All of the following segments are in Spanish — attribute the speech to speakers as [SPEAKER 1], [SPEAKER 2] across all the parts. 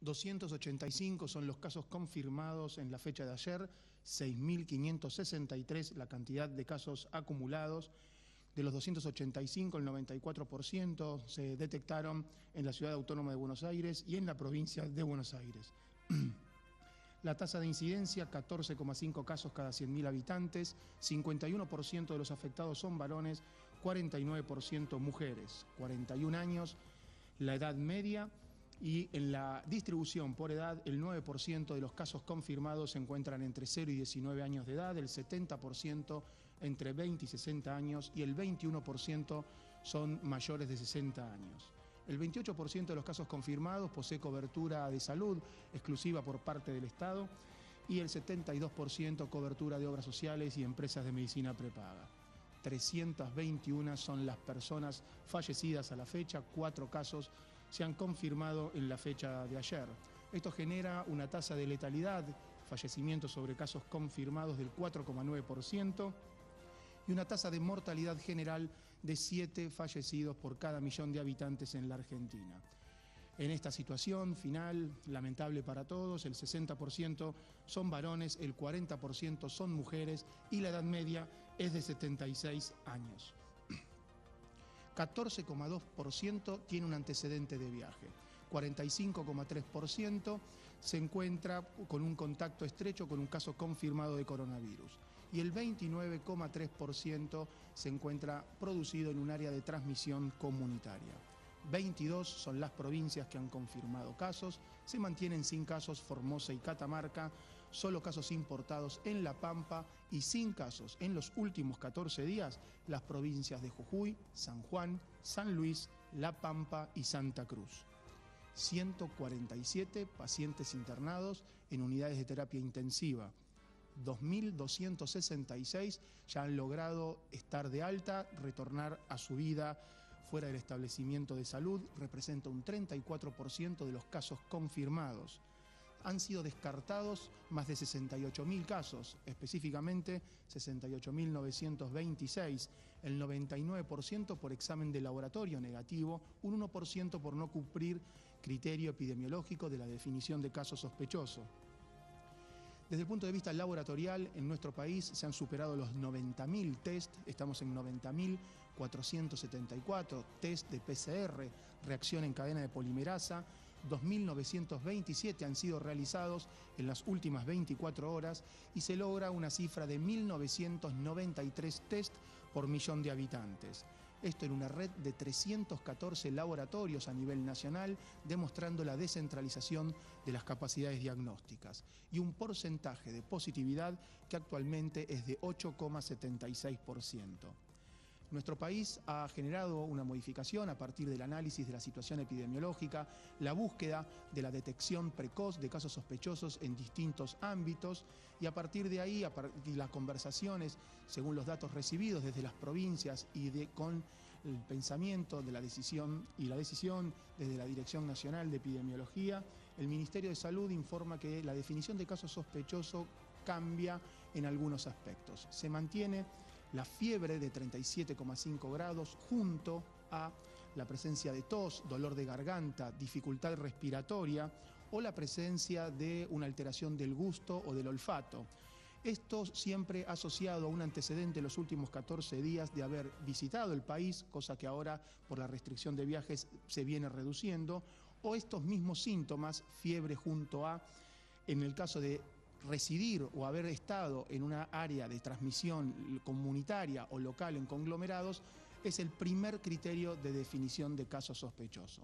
[SPEAKER 1] 285 son los casos confirmados en la fecha de ayer, 6.563 la cantidad de casos acumulados. De los 285, el 94% se detectaron en la Ciudad Autónoma de Buenos Aires y en la provincia de Buenos Aires. La tasa de incidencia, 14,5 casos cada 100.000 habitantes, 51% de los afectados son varones, 49% mujeres, 41 años, la edad media. Y en la distribución por edad, el 9% de los casos confirmados se encuentran entre 0 y 19 años de edad, el 70% entre 20 y 60 años y el 21% son mayores de 60 años. El 28% de los casos confirmados posee cobertura de salud exclusiva por parte del Estado y el 72% cobertura de obras sociales y empresas de medicina prepaga. 321 son las personas fallecidas a la fecha, 4 casos se han confirmado en la fecha de ayer. Esto genera una tasa de letalidad, fallecimientos sobre casos confirmados del 4,9% y una tasa de mortalidad general de 7 fallecidos por cada millón de habitantes en la Argentina. En esta situación final, lamentable para todos, el 60% son varones, el 40% son mujeres y la edad media es de 76 años. 14,2% tiene un antecedente de viaje, 45,3% se encuentra con un contacto estrecho con un caso confirmado de coronavirus y el 29,3% se encuentra producido en un área de transmisión comunitaria. 22 son las provincias que han confirmado casos, se mantienen sin casos Formosa y Catamarca, solo casos importados en La Pampa y sin casos en los últimos 14 días las provincias de Jujuy, San Juan, San Luis, La Pampa y Santa Cruz. 147 pacientes internados en unidades de terapia intensiva. 2.266 ya han logrado estar de alta, retornar a su vida fuera del establecimiento de salud, representa un 34% de los casos confirmados. Han sido descartados más de 68.000 casos, específicamente 68.926, el 99% por examen de laboratorio negativo, un 1% por no cumplir criterio epidemiológico de la definición de caso sospechoso. Desde el punto de vista laboratorial, en nuestro país se han superado los 90.000 test, estamos en 90.474 test de PCR, reacción en cadena de polimerasa, 2.927 han sido realizados en las últimas 24 horas y se logra una cifra de 1.993 test por millón de habitantes. Esto en una red de 314 laboratorios a nivel nacional, demostrando la descentralización de las capacidades diagnósticas y un porcentaje de positividad que actualmente es de 8,76%. Nuestro país ha generado una modificación a partir del análisis de la situación epidemiológica, la búsqueda de la detección precoz de casos sospechosos en distintos ámbitos y a partir de ahí, a partir de las conversaciones, según los datos recibidos desde las provincias y con el pensamiento de la decisión desde la Dirección Nacional de Epidemiología, el Ministerio de Salud informa que la definición de caso sospechoso cambia en algunos aspectos. Se mantiene la fiebre de 37,5 grados junto a la presencia de tos, dolor de garganta, dificultad respiratoria o la presencia de una alteración del gusto o del olfato. Esto siempre asociado a un antecedente en los últimos 14 días de haber visitado el país, cosa que ahora por la restricción de viajes se viene reduciendo, o estos mismos síntomas, fiebre junto a, en el caso de residir o haber estado en una área de transmisión comunitaria o local en conglomerados, es el primer criterio de definición de caso sospechoso.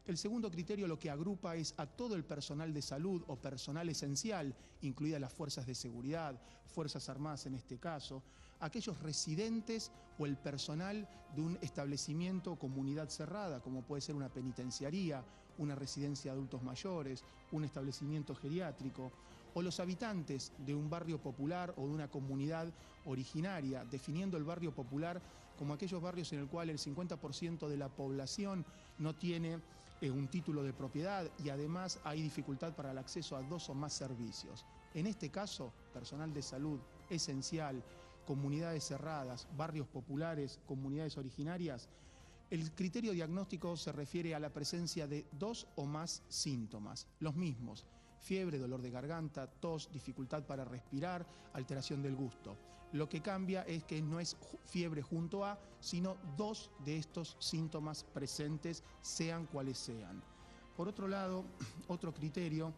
[SPEAKER 1] El segundo criterio lo que agrupa es a todo el personal de salud o personal esencial, incluidas las fuerzas de seguridad, fuerzas armadas en este caso, aquellos residentes o el personal de un establecimiento o comunidad cerrada, como puede ser una penitenciaría, una residencia de adultos mayores, un establecimiento geriátrico, o los habitantes de un barrio popular o de una comunidad originaria, definiendo el barrio popular como aquellos barrios en el cual el 50% de la población no tiene un título de propiedad y además hay dificultad para el acceso a 2 o más servicios. En este caso, personal de salud esencial, comunidades cerradas, barrios populares, comunidades originarias, El criterio diagnóstico se refiere a la presencia de 2 o más síntomas, los mismos: fiebre, dolor de garganta, tos, dificultad para respirar, alteración del gusto. Lo que cambia es que no es fiebre junto a, sino 2 de estos síntomas presentes, sean cuales sean. Por otro lado, otro criterio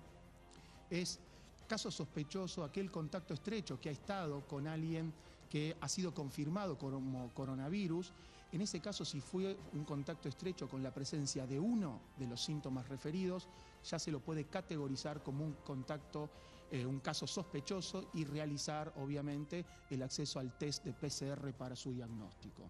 [SPEAKER 1] es caso sospechoso, aquel contacto estrecho que ha estado con alguien que ha sido confirmado como coronavirus. En ese caso, si fue un contacto estrecho con la presencia de uno de los síntomas referidos, ya se lo puede categorizar como un contacto, un caso sospechoso, y realizar, obviamente, el acceso al test de PCR para su diagnóstico.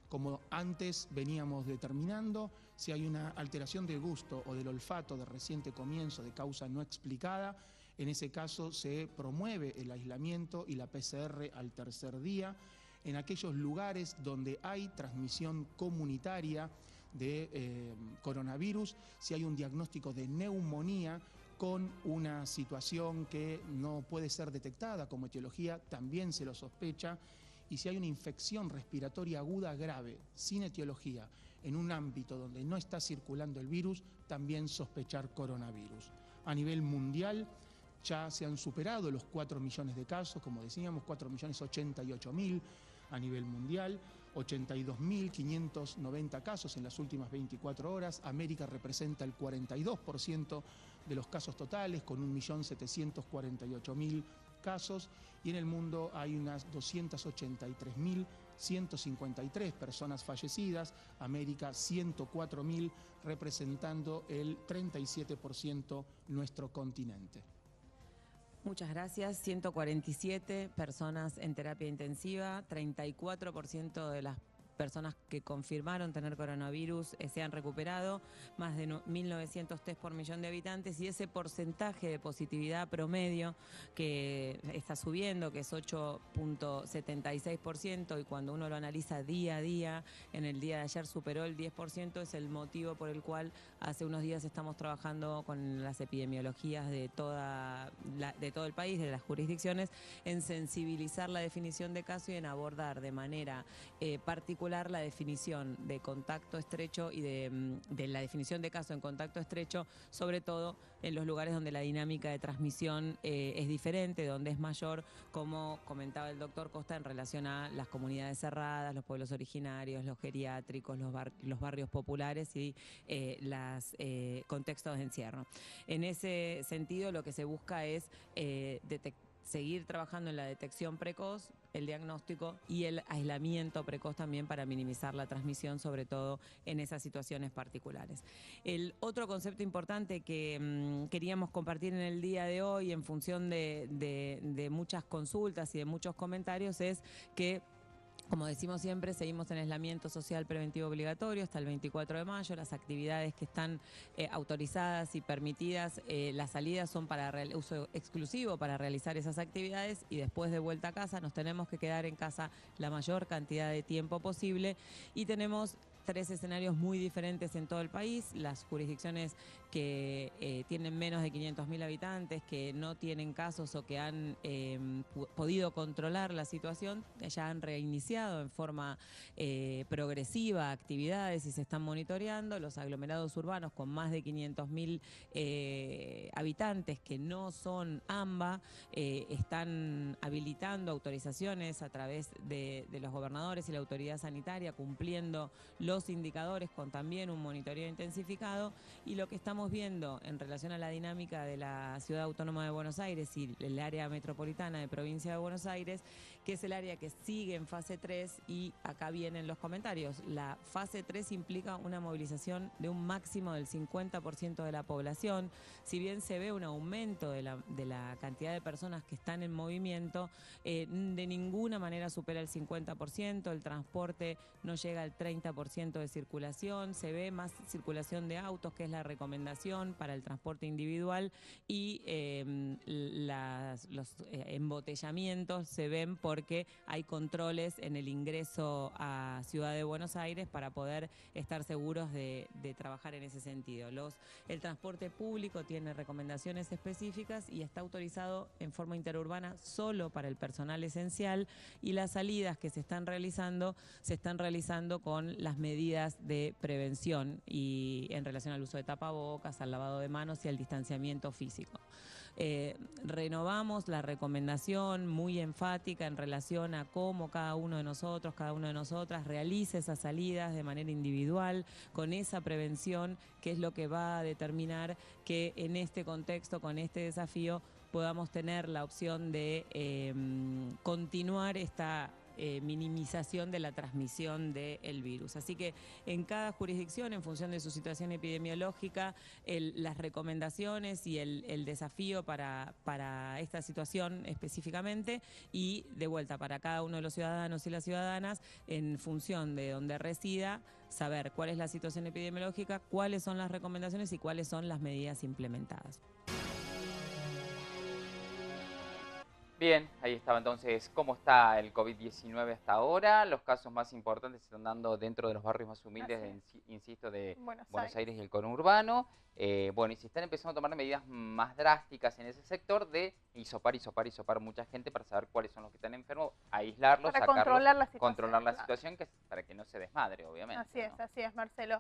[SPEAKER 1] Como antes veníamos determinando, si hay una alteración del gusto o del olfato de reciente comienzo de causa no explicada, en ese caso se promueve el aislamiento y la PCR al tercer día. En aquellos lugares donde hay transmisión comunitaria de coronavirus, si hay un diagnóstico de neumonía con una situación que no puede ser detectada como etiología, también se lo sospecha. Y si hay una infección respiratoria aguda grave, sin etiología, en un ámbito donde no está circulando el virus, también sospechar coronavirus. A nivel mundial, ya se han superado los 4 millones de casos, como decíamos, 4.088.000 a nivel mundial, 82.590 casos en las últimas 24 horas. América representa el 42% de los casos totales, con 1.748.000 casos, y en el mundo hay unas 283.153 personas fallecidas, América 104.000, representando el 37% nuestro continente.
[SPEAKER 2] Muchas gracias. 147 personas en terapia intensiva, 34% de las personas que confirmaron tener coronavirus se han recuperado, más de 1.900 test por millón de habitantes, y ese porcentaje de positividad promedio que está subiendo, que es 8.76%, y cuando uno lo analiza día a día, en el día de ayer superó el 10%, es el motivo por el cual hace unos días estamos trabajando con las epidemiologías de todo el país, de las jurisdicciones, en sensibilizar la definición de caso y en abordar de manera particular la definición de contacto estrecho y de la definición de caso en contacto estrecho, sobre todo en los lugares donde la dinámica de transmisión es diferente, donde es mayor, como comentaba el doctor Costa, en relación a las comunidades cerradas, los pueblos originarios, los geriátricos, los barrios populares y los contextos de encierro. En ese sentido, lo que se busca es seguir trabajando en la detección precoz, el diagnóstico y el aislamiento precoz también, para minimizar la transmisión, sobre todo en esas situaciones particulares. El otro concepto importante que queríamos compartir en el día de hoy, en función de muchas consultas y de muchos comentarios, es que, como decimos siempre, seguimos en aislamiento social preventivo obligatorio hasta el 24 de mayo. Las actividades que están autorizadas y permitidas, las salidas son para uso exclusivo para realizar esas actividades, y después de vuelta a casa nos tenemos que quedar en casa la mayor cantidad de tiempo posible. Y tenemos 3 escenarios muy diferentes en todo el país. Las jurisdicciones que tienen menos de 500.000 habitantes, que no tienen casos o que han podido controlar la situación, ya han reiniciado en forma progresiva actividades y se están monitoreando. Los aglomerados urbanos con más de 500.000 habitantes, que no son AMBA, están habilitando autorizaciones a través de los gobernadores y la autoridad sanitaria, cumpliendo los indicadores con también un monitoreo intensificado. Y lo que estamos viendo en relación a la dinámica de la Ciudad Autónoma de Buenos Aires y el área metropolitana de Provincia de Buenos Aires, que es el área que sigue en fase 3, y acá vienen los comentarios. La fase 3 implica una movilización de un máximo del 50% de la población. Si bien se ve un aumento de la cantidad de personas que están en movimiento, de ninguna manera supera el 50%, el transporte no llega al 30% de circulación, se ve más circulación de autos, que es la recomendación para el transporte individual, y los embotellamientos se ven porque hay controles en el ingreso a Ciudad de Buenos Aires para poder estar seguros de trabajar en ese sentido. El transporte público tiene recomendaciones específicas y está autorizado en forma interurbana solo para el personal esencial, y las salidas que se están realizando con las medidas medidas de prevención y en relación al uso de tapabocas, al lavado de manos y al distanciamiento físico. Renovamos la recomendación muy enfática en relación a cómo cada uno de nosotros, cada una de nosotras realice esas salidas de manera individual, con esa prevención, que es lo que va a determinar que en este contexto, con este desafío, podamos tener la opción de continuar esta minimización de la transmisión del virus. Así que en cada jurisdicción, en función de su situación epidemiológica, las recomendaciones y el desafío para esta situación específicamente, y de vuelta para cada uno de los ciudadanos y las ciudadanas, en función de donde resida, saber cuál es la situación epidemiológica, cuáles son las recomendaciones y cuáles son las medidas implementadas.
[SPEAKER 3] Bien, ahí estaba entonces cómo está el COVID-19 hasta ahora. Los casos más importantes se están dando dentro de los barrios más humildes, insisto, de Buenos Aires y el conurbano. Bueno, y se están empezando a tomar medidas más drásticas en ese sector de hisopar mucha gente para saber cuáles son los que están enfermos, aislarlos,
[SPEAKER 4] para
[SPEAKER 3] sacarlos,
[SPEAKER 4] controlar la situación,
[SPEAKER 3] controlar la situación, que es para que no se desmadre, obviamente.
[SPEAKER 4] Así es, Marcelo.